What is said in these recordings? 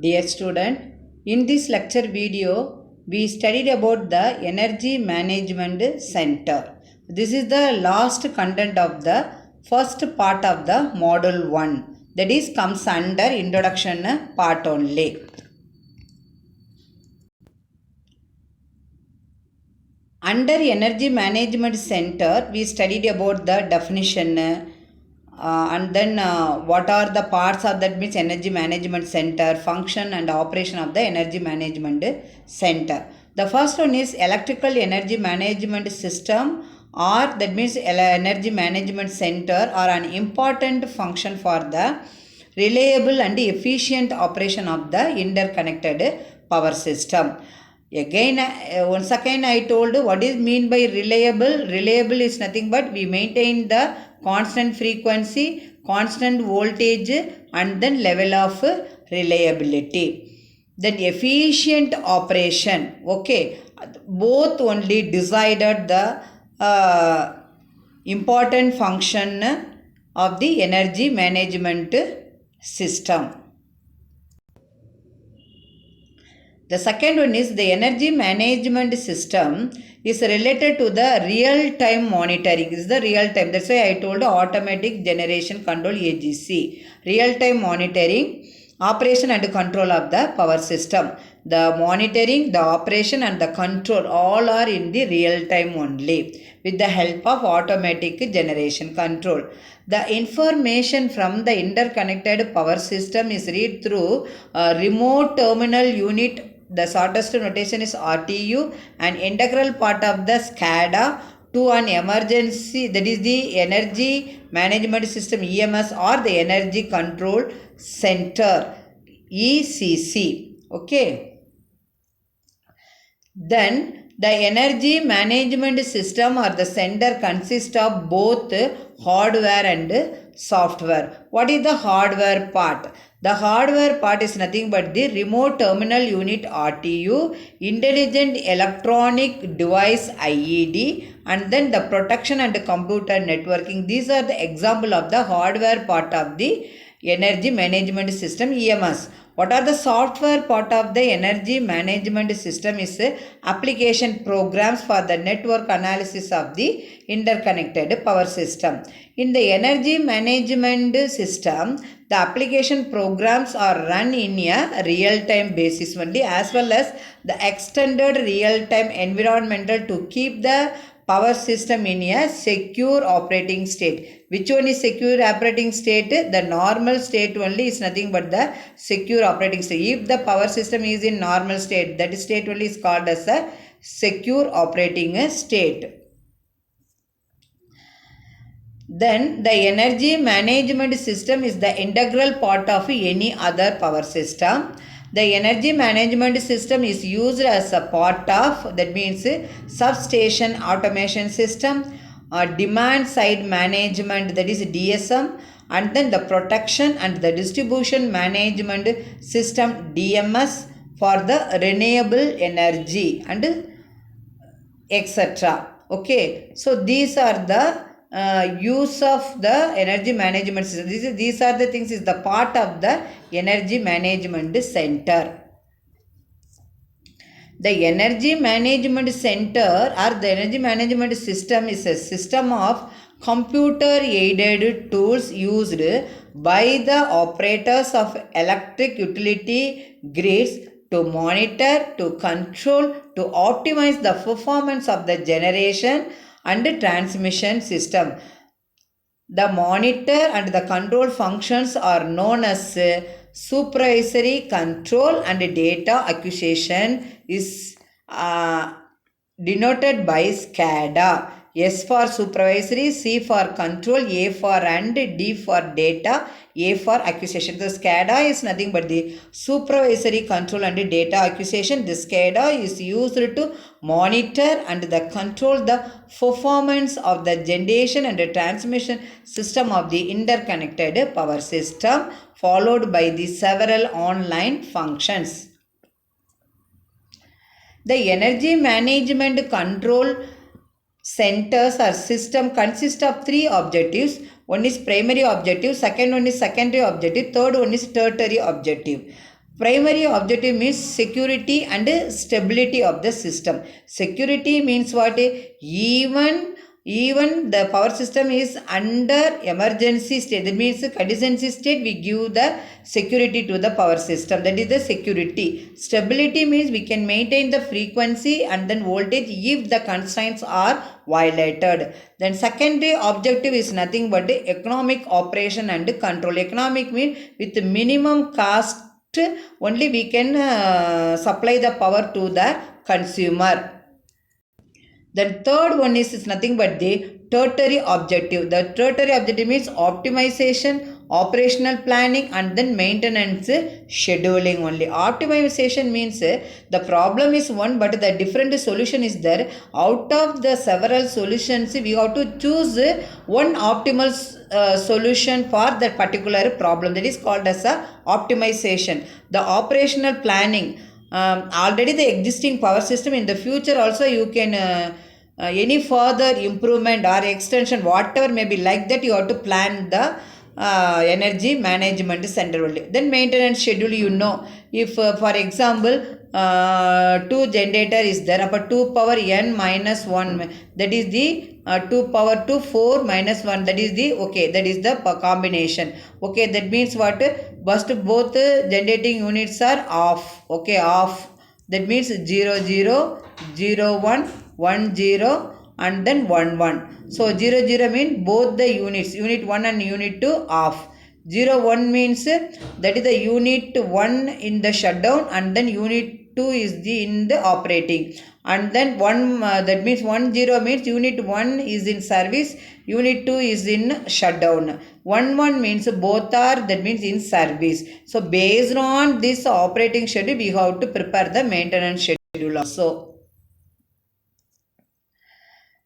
Dear student, in this lecture video, we studied about the Energy Management Center. This is the last content of the first part of the Module 1. That is comes under introduction part only. Under Energy Management Center, we studied about the definition and then what are the parts of that means Energy Management Center, function and operation of the Energy Management Center. The first one is Electrical Energy Management System, or that means Energy Management Center, are an important function for the reliable and efficient operation of the interconnected power system. Again, once again I told what is mean by reliable. Reliable is nothing but we maintain the constant frequency, constant voltage and then level of reliability. Then efficient operation, okay, both only decided the important function of the energy management system. The second one is the energy management system is related to the real-time monitoring. This is the real-time. That's why I told automatic generation control AGC. Real-time monitoring, operation and control of the power system. The monitoring, the operation and the control all are in the real-time only with the help of automatic generation control. The information from the interconnected power system is read through a remote terminal unit. The shortest notation is RTU, an integral part of the SCADA to an emergency, that is the Energy Management System EMS or the Energy Control Center ECC. Okay. Then the energy management system or the center consists of both hardware and software. What is the hardware part? The hardware part is nothing but the remote terminal unit RTU, intelligent electronic device IED, and then the protection and computer networking. These are the example of the hardware part of the energy management system EMS. What are the software part of the energy management system is application programs for the network analysis of the interconnected power system. In the energy management system, the application programs are run in a real-time basis only, as well as the extended real-time environmental to keep the power system in a secure operating state. Which one is secure operating state? The normal state only is nothing but the secure operating state. If the power system is in normal state, that state only is called as a secure operating state. Then the energy management system is the integral part of any other power system. The energy management system is used as a part of, that means substation automation system, demand side management, that is DSM, and then the protection and the distribution management system DMS for the renewable energy and etc. Okay, so these are the use of the energy management system. These are the things is the part of the energy management center. The energy management center or the energy management system is a system of computer aided tools used by the operators of electric utility grids to monitor, to control, to optimize the performance of the generation and transmission system. The monitor and the control functions are known as supervisory control, and data acquisition is denoted by SCADA. S for supervisory, C for control, A for and D for data, A for acquisition. The SCADA is nothing but the supervisory control and data acquisition. The SCADA is used to monitor and the control the performance of the generation and the transmission system of the interconnected power system, followed by the several online functions. The energy management control centers or system consist of three objectives. One is primary objective, second one is secondary objective, third one is tertiary objective. Primary objective means security and stability of the system. Security means what? Even the power system is under emergency state, that means contingency state, we give the security to the power system, that is the security. Stability means we can maintain the frequency and then voltage if the constraints are violated. Then secondary objective is nothing but the economic operation and control. Economic means with minimum cost only we can supply the power to the consumer. Then third one is nothing but the tertiary objective. The tertiary objective means optimization, operational planning and then maintenance scheduling only. Optimization means the problem is one but the different solution is there. Out of the several solutions we have to choose one optimal solution for that particular problem, that is called as a optimization. The operational planning, already the existing power system, in the future also you can any further improvement or extension whatever may be, like that you have to plan the energy management center only. Then maintenance schedule, you know, if for example 2 generator is there, upper 2 power n minus 1, that is the 2 power 2 4 minus 1, that is the okay, that is the combination. Okay, that means what? First both generating units are off. Okay, off, that means 0 0 0 1 1 0 and then 1 1. So 0 0 means both the units, unit 1 and unit 2 off. 0 1 means that is the unit 1 in the shutdown and then unit 2 is the in the operating. And then 1 that means 1 0 means unit 1 is in service, unit 2 is in shutdown. 1 1 means both are, that means in service. So based on this operating schedule we have to prepare the maintenance schedule also.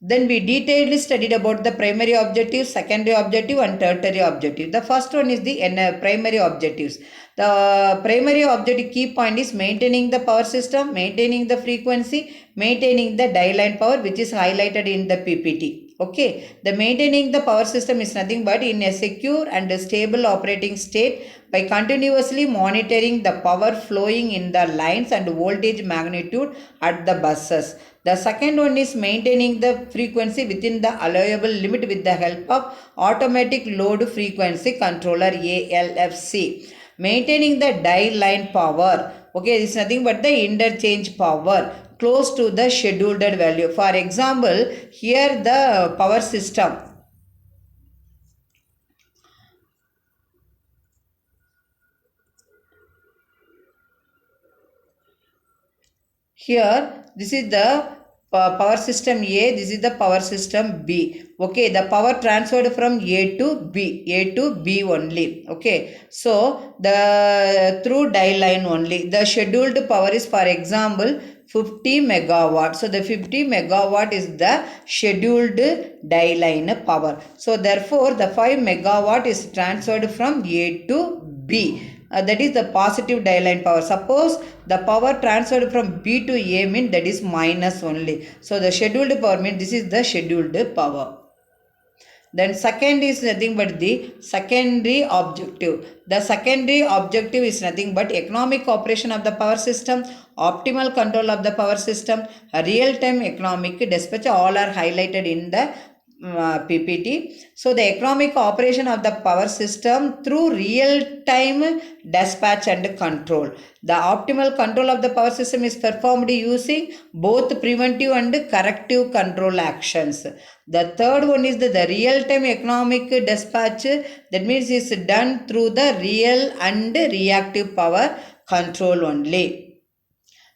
Then we detailedly studied about the primary objective, secondary objective and tertiary objective. The first one is the primary objectives. The primary objective key point is maintaining the power system, maintaining the frequency, maintaining the die line power, which is highlighted in the PPT. Okay, the maintaining the power system is nothing but in a secure and a stable operating state by continuously monitoring the power flowing in the lines and voltage magnitude at the buses. The second one is maintaining the frequency within the allowable limit with the help of automatic load frequency controller, ALFC. Maintaining the die line power. Okay, it's nothing but the interchange power close to the scheduled value. For example, here the power system. Here, this is the power system A, this is the power system B. Okay, the power transferred from A to B only. Okay, so the through die line only. The scheduled power is, for example, 50 megawatt. So the 50 megawatt is the scheduled die line power. So therefore the 5 megawatt is transferred from A to B. That is the positive die line power. Suppose the power transferred from B to A means that is minus only. So the scheduled power means this is the scheduled power. Then second is nothing but the secondary objective. The secondary objective is nothing but economic operation of the power system, optimal control of the power system, real-time economic dispatch, all are highlighted in the PPT. So the economic operation of the power system through real-time dispatch and control. The optimal control of the power system is performed using both preventive and corrective control actions. The third one is the real-time economic dispatch, that means is done through the real and reactive power control only.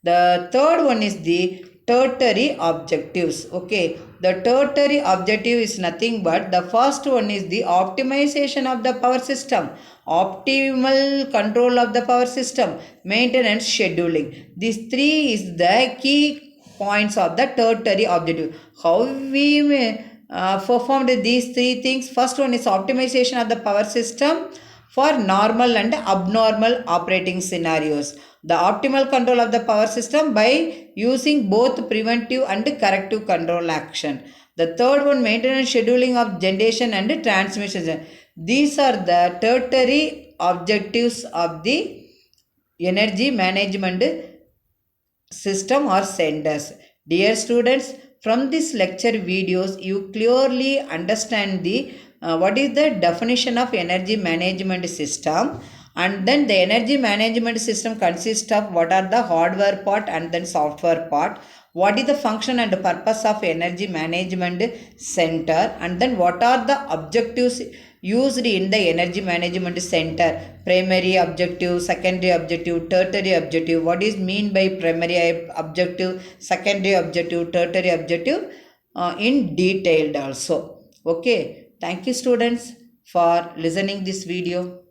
The third one is the tertiary objectives. Okay, the tertiary objective is nothing but the first one is the optimization of the power system, optimal control of the power system, maintenance scheduling. These three is the key points of the tertiary objective. How we performed these three things? First one is optimization of the power system for normal and abnormal operating scenarios. The optimal control of the power system by using both preventive and corrective control action. The third one, maintenance scheduling of generation and transmission. These are the tertiary objectives of the energy management system or centers. Dear students, from this lecture videos, you clearly understand the what is the definition of energy management system, and then the energy management system consists of what are the hardware part and then software part, what is the function and purpose of energy management center, and then what are the objectives used in the energy management center: primary objective, secondary objective, tertiary objective. What is mean by primary objective, secondary objective, tertiary objective, in detailed also. Okay, thank you students for listening this video.